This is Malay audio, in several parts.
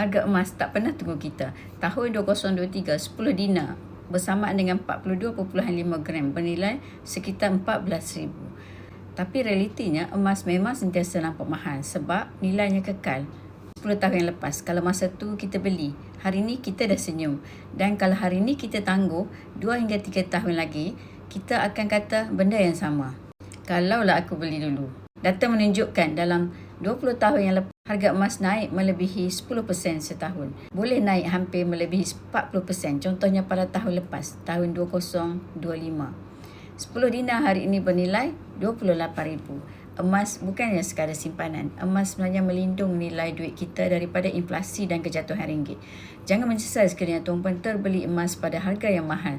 Harga emas tak pernah tunggu kita. Tahun 2023, 10 dinar bersamaan dengan 42.5 gram bernilai sekitar 14,000. Tapi realitinya emas memang sentiasa nampak mahal sebab nilainya kekal. 10 tahun yang lepas, kalau masa tu kita beli, hari ni kita dah senyum. Dan kalau hari ni kita tangguh 2 hingga 3 tahun lagi, kita akan kata benda yang sama. Kalaulah aku beli dulu. Data menunjukkan dalam 20 tahun yang lepas, harga emas naik melebihi 10% setahun. Boleh naik hampir melebihi 40%. Contohnya pada tahun lepas, tahun 2025. 10 dinar hari ini bernilai 28,000. Emas bukannya sekadar simpanan. Emas sebenarnya melindung nilai duit kita daripada inflasi dan kejatuhan ringgit. Jangan menyesal sekiranya tuan-puan terbeli emas pada harga yang mahal.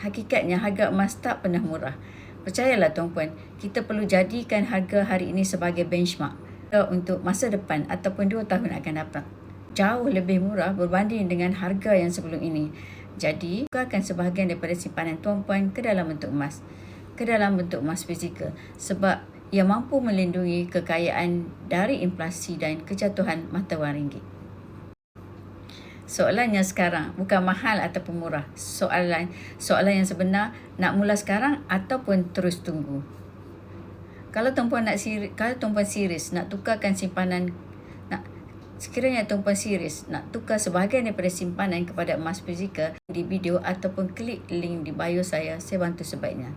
Hakikatnya harga emas tak pernah murah. Percayalah tuan-puan, kita perlu jadikan harga hari ini sebagai benchmark untuk masa depan ataupun 2 tahun akan datang. Jauh lebih murah berbanding dengan harga yang sebelum ini. Jadi, tukarkan sebahagian daripada simpanan tuan-puan ke dalam bentuk emas. Ke dalam bentuk emas fizikal. Sebab ia mampu melindungi kekayaan dari inflasi dan kejatuhan mata wang ringgit. Soalannya sekarang, bukan mahal ataupun murah. Soalan yang sebenar, nak mula sekarang ataupun terus tunggu. Kalau tuan-puan serius nak tukarkan simpanan, sekiranya tuan-puan serius nak tukar sebahagian daripada simpanan kepada emas fizikal, di video ataupun klik link di bio saya bantu sebaiknya.